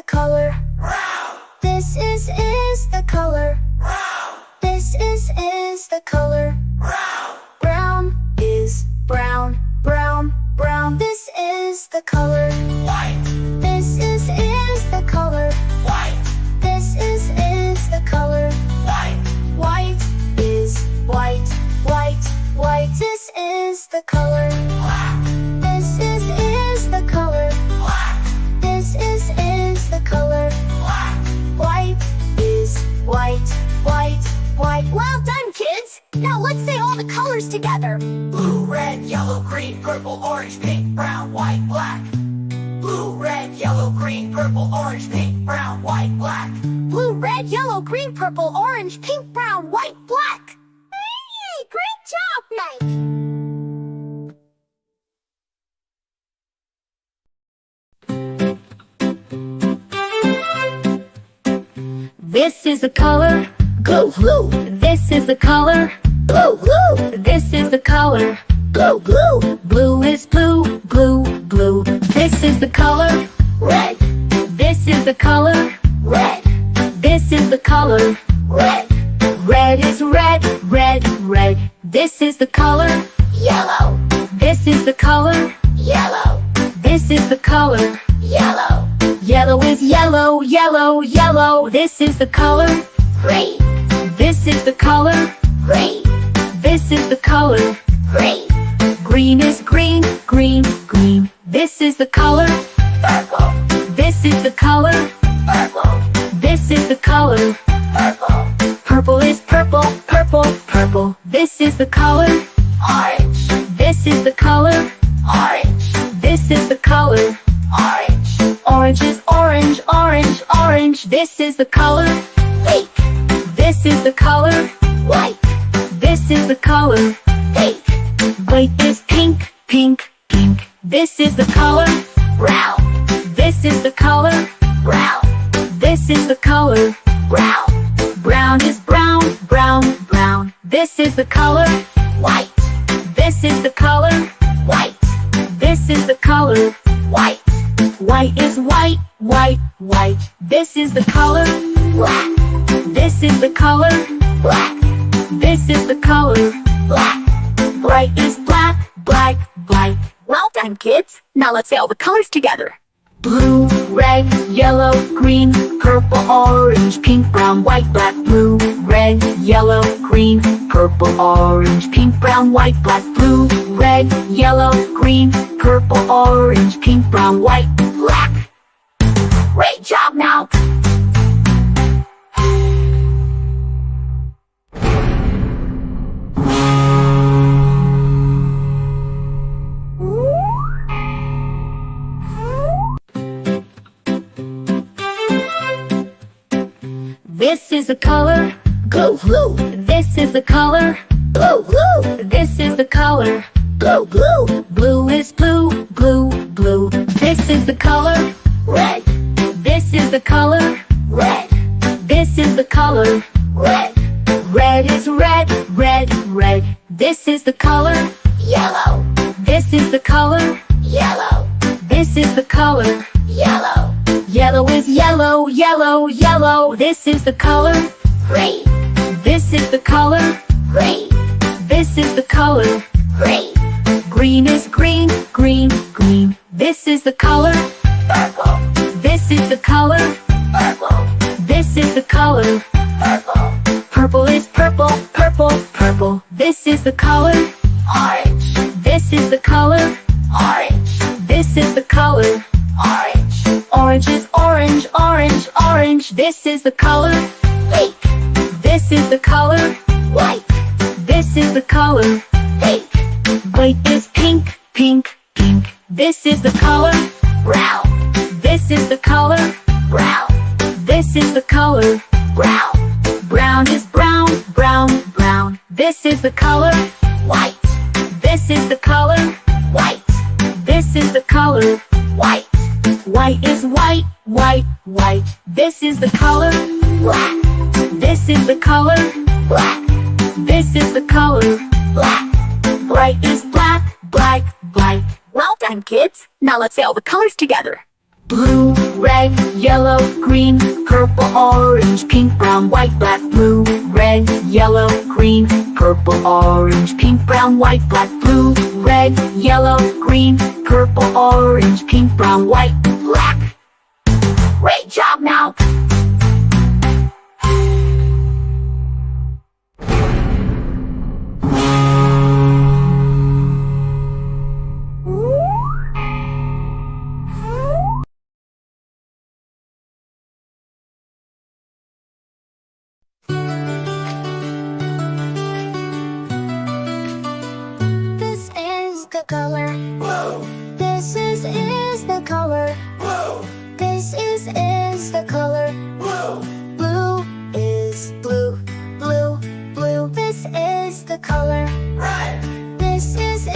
color. This is the color. This is the color. Brown is brown, brown, brown. This is the color. White, This is the color. white, This is the color. white, White is white, white, white. This is the color. black, This is the color. black, This is the color. black. White is white, white, white. Well done, kids! Now let's say all the colors together. Blue, red, yellow, green, purple, orange, pink, brown, white, black. Blue, red, yellow, green, purple, orange, pink, brown, white, black. Blue, red, yellow, green, purple, orange, pink, brown, white, black. Hey, great job, Mike! This is the color. Blue, blue, This is the color. blue, blue, This is the color. blue, blue. Blue is blue, blue, blue. This is the color. Red, This is the color. red, This is the color. red. Red is red, red, red. This is the color. Yellow, This is the color. yellow, This is the color. yellow. Yellow is yellow, yellow, yellow. This is the color. Green, This is the color. green, This is the color. green. Green is green, green, green. This is the color. Purple, This is the color. purple, This is the color. purple. Purple is purple, purple, purple. This is the color. Orange, This is the color. orange, This is the color. orange. Orange is orange, orange, orange. This is the color. Pink, This is the color. white, This is the color. pink. White is pink, pink, pink. This is the color. Brown, This is the color. brown, This is the color. brown. Brown is brown, brown, brown. This is the color. White, This is the color. white, This is the color. white. White is white, white, white. This is the color. Black, This is the color. black, This is the color. black. Bright is black, black, black. Well done, kids. Now let's say all the colors together. Blue, red, yellow, green, purple, orange, pink, brown, white, black. Blue, red, yellow, green, purple, orange, pink, brown, white, black. Blue, red, yellow, green, purple, orange, pink, brown, white, black. Great job now. This is the color. Blue, blue, This is the color. blue, blue, This is the color. blue, blue. Blue is blue, blue, blue. This is the color. Red, This is the color. red, This is the color. red. Red is red, red, red. This is the color. Yellow, This is the color. yellow, This is the color. yellow. Yellow is yellow, yellow, yellow. This is the color. Green, This is the color. green, This is the color. green. Green is green, green, green. This is the color. Purple, This is the color. purple, This is the color. purple. Purple is purple, purple, purple. This is the color. Orange, This is the color. orange, This is the color. orange. Orange is orange, orange, orange. This is the color. Pink, This is the color. white, This is the color. pink. White is pink, pink, pink. This is the color. Brown, This is the color. brown, This is the color. brown. Brown is brown, brown, brown. This is the color. White, This is the color. white, This is the color. white. White is white, white, white. This is the color. Black, This is the color. black, This is the color. black. Bright is black, black, black. Well done, kids. Now let's say all the colors together. Blue, red, yellow, green, purple, orange, pink, brown, white, black. Blue, red, yellow, green, purple, orange, pink, brown, white, black. Blue, red, yellow, green, purple, orange, pink, brown, white, black. Great job now! This is the color. Blue, This is the color. blue, This is the color. blue, Blue is blue, blue, blue. This is the color. red, This is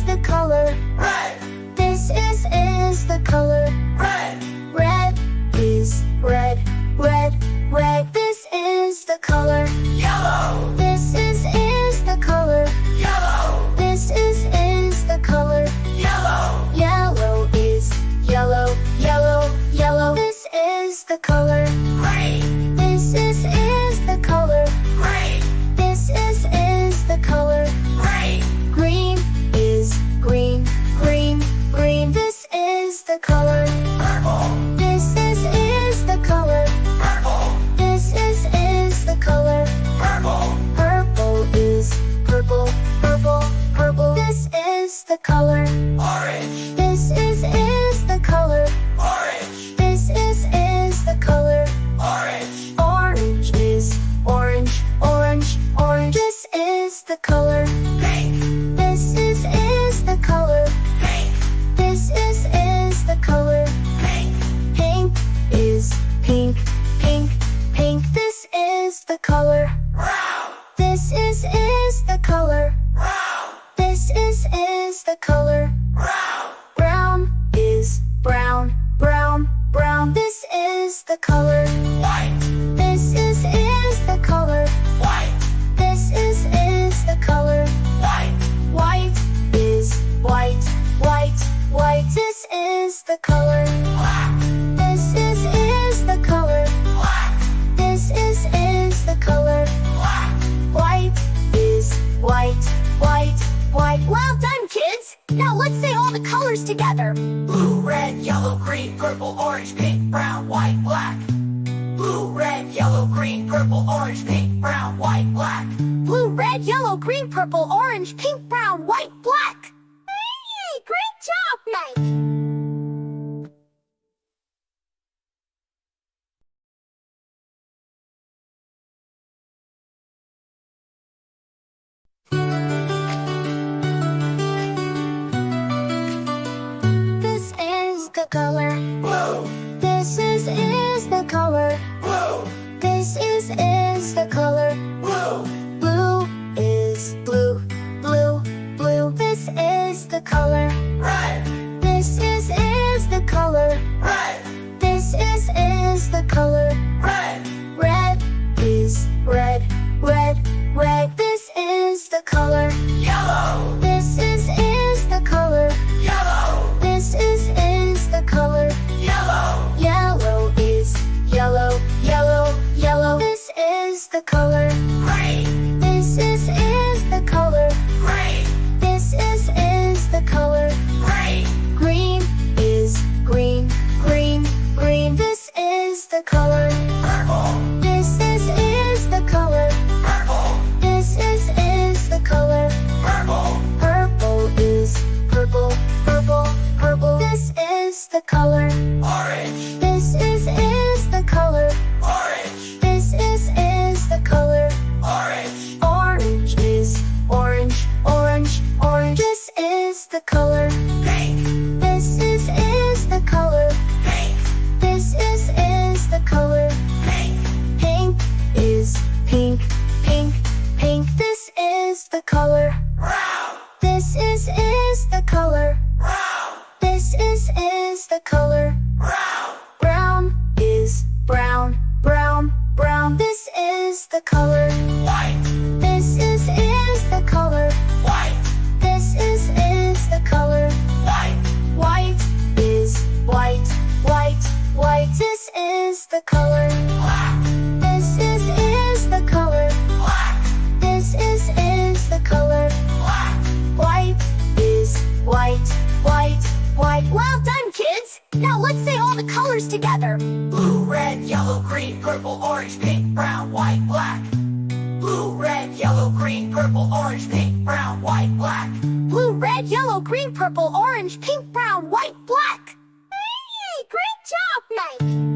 the color. red, This is the color. red, Red is red, red, red. This is the color. yellow, This is the color. yellow, This is the color. yellow, Yellow is yellow, yellow, yellow. This is the color. green, This is the color. green, This is the color. green, Green is green, green, green. This is the color. purple, This is the color. purple, This is the color. purple, Purple is purple, purple, purple. This is the color. orange, This is the color. orange, This is the color. orange, Orange is orange, orange, orange. This is the color. pink, This is the color. pink, This is the color. pink, Pink is pink, pink, pink. This is the color. brown, This is the color. brown, This is the color. brown, Brown is brown, brown, brown. This is the color. white, This is the color. white, This is the color. white, White is white, white, white. This is the color. black, This is the color. black, This is the color. black, White is white, white, white. Well done, kids! Now let's say all the colors together. blue, red, yellow, green, purple, orange, pink, brown, white, black. Blue, red, yellow, green, purple, orange, pink, brown, white, black. Blue, red, yellow, green, purple, orange, pink, brown, white, black. Hey, great job, Mike! This is the color. Blue, This is the color. blue, This is the color. blue, Blue is blue, blue, blue. This is the color. red, This is the color. red, This is the color. red, Red is red, red, red. This is the color. yellow, This is the color. yellow, This is the color. yellow, Yellow is yellow, yellow, yellow. This is the color. green, This is the color. green, This is the color. green, Green is green, green, green. This is the color. the color. black, This is the color. black, This is the color. black, White is white, white, white. Well done, kids! Now let's say all the colors together. blue, red, yellow, green, purple, orange, pink, brown, white, black. Blue, red, yellow, green, purple, orange, pink, brown, white, black. Blue, red, yellow, green, purple, orange, pink, brown, white, black. Hey, great job, Mike!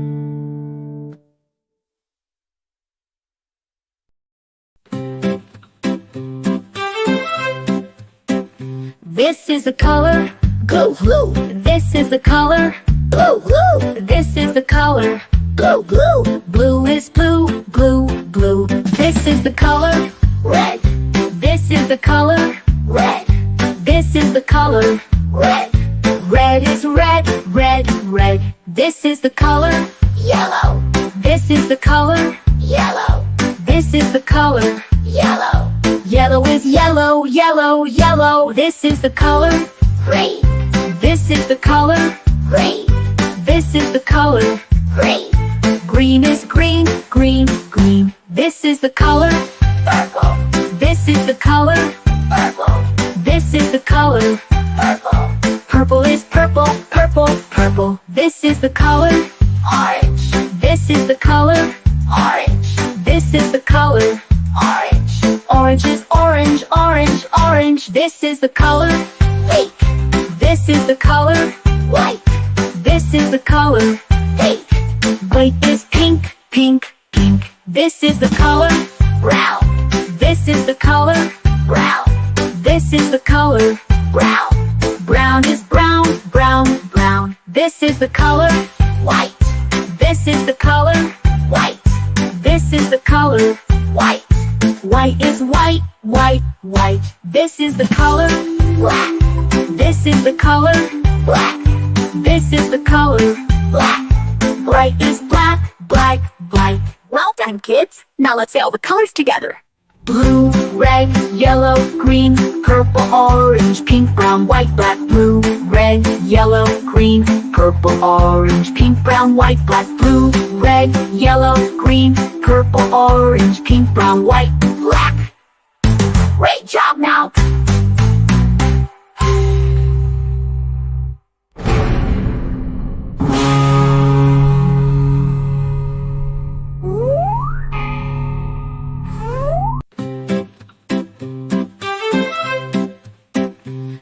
This is the color, Blue, blue, this is the color, blue, blue, this is the color. blue, blue. Blue is blue, blue, blue. This is the color, Red, this is the color, red, this is the color. red, Red is red, red, red. This is the color, yellow, this is the color, yellow, this is the color. yellow, Yellow is yellow, yellow, yellow. This is the color, green, this is the color, green, this is the color. green, Green is green, green, green. This is the color, purple, this is the color, purple, this is the color. purple, Purple is purple, purple, purple. This is the color, orange, this is the color, orange, this is the color. orange, Orange is orange, orange, orange. This is the color, pink, this is the color, white, this is the color. pink, White is pink, pink, pink. This is the color, brown, this is the color, brown, this is the color. brown, Brown is brown, brown, brown. This is the color, white, this is the color, white, this is the color. white, White is white, white, white. This is the color, black, this is the color, black, this is the color. black. Bright is black, black, black. Well done, kids! Now let's say all the colors together. Blue, red, yellow, green, purple, orange, pink, brown, white, black. Blue, red, yellow, green, purple, orange, pink, brown, white, black. Blue, red, yellow, green, purple, orange, pink, brown, white, black. Great job, now!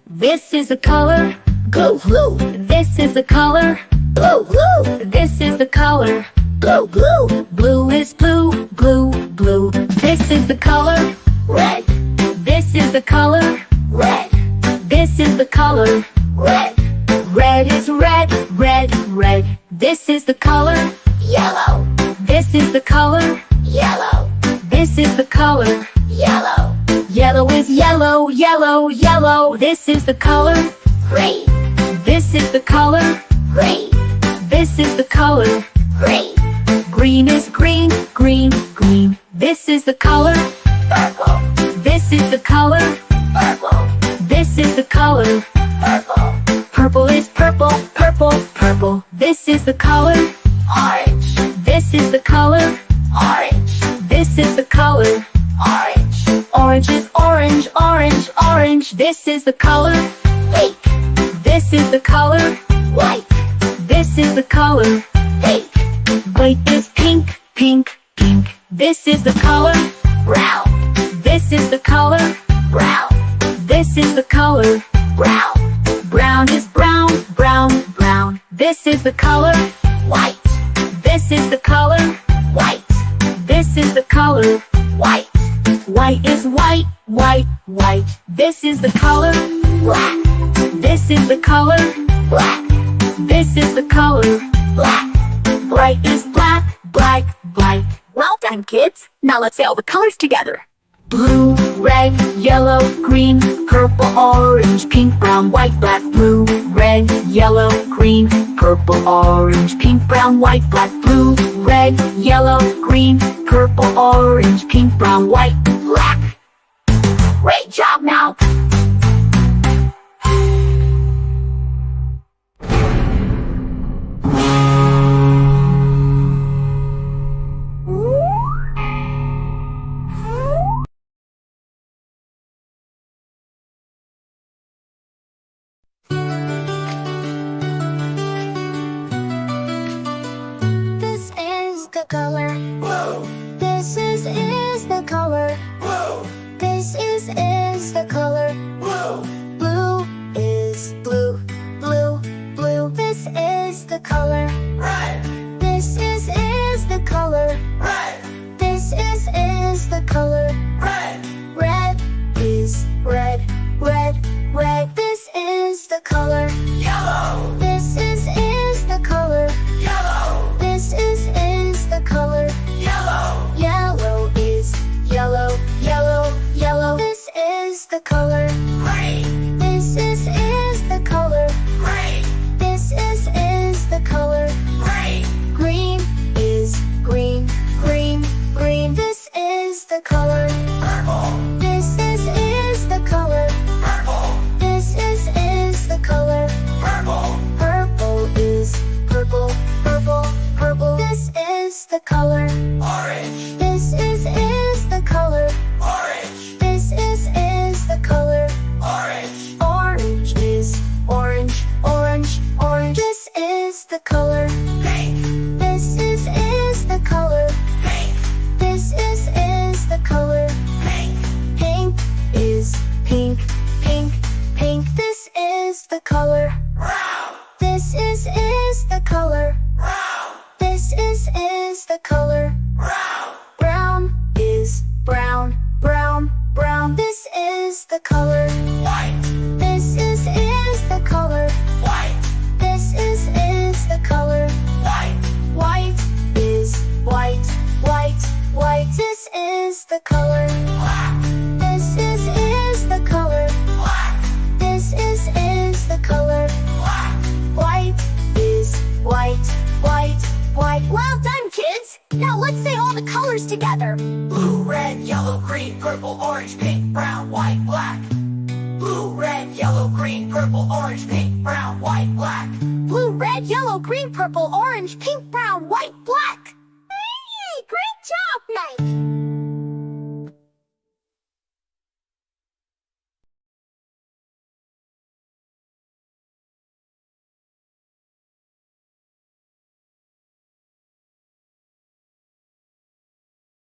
This is the color, Blue, blue, this is the color, blue, blue, this is the color. blue, blue, Blue is blue, blue, blue. This is the color, red, this is the color, red, this is the color. red, Red is red, red, red. This is the color, yellow, this is the color, yellow, this is the color. yellow, Yellow is yellow, yellow, yellow. This is the color, green, this is the color, green, this is the color. green, Green is green, green, green. This is the color, purple, this is the color, purple, this is the color. purple, Purple is purple, purple, purple. This is the color, orange, this is the color, orange, this is the color. orange, Orange is orange, orange, orange. This is the color, pink, this is the color, white, this is the color. pink, White is pink, pink, pink. This is the color, brown, this is the color, brown, this is the color. brown, Brown is brown, brown, brown. This is the color, white, this is the color, white, this is the color. white, White is white, white, white. This is the color, black, this is the color, black, this is the color. black. Bright is black, black, black. Well done, kids! Now let's say all the colors together. Blue, red, yellow, green, purple, orange, pink, brown, white, black. Blue, red, yellow, green, purple, orange, pink, brown, white, black. Blue, red, yellow, green, purple, orange, pink, brown, white, black. Great job, now! the color. blue, This is the color. blue, This is the color. blue, Blue is blue, blue, blue. This is the color. red, This is the color. red, This is the color. red, Red is red, red, red. This is the color. yellow, This is the color. yellow, This is the color. yellow, Yellow is yellow, yellow, yellow. This is the color. green, This is the color. green, This is the color. green, Green is green, green, green. This is the color. purple, This is the color. purple, This is the color. purple, Purple is purple, purple, purple. This is the color. orange, This is the color. orange, This is the color. orange, Orange is orange, orange, orange. This is the color. pink, This is the color. pink, This is the color. pink, Pink is pink, pink, pink. This is the color. brown, This is the color. brown, This is the color. brown, Brown is brown, brown, brown. This is the color. white, This is the color. white, This is the color. white, White is white, white, white. This is the color. black, This is the color. black, This is the color. black, White is white, white, white. Well done, kids! Now let's say all the colors together. blue, red, yellow, green, purple, orange, pink, brown, white, black. Blue, red, yellow, green, purple, orange, pink, brown, white, black. Blue, red, yellow, green, purple, orange, pink, brown, white, black. Hey, great job, Mike!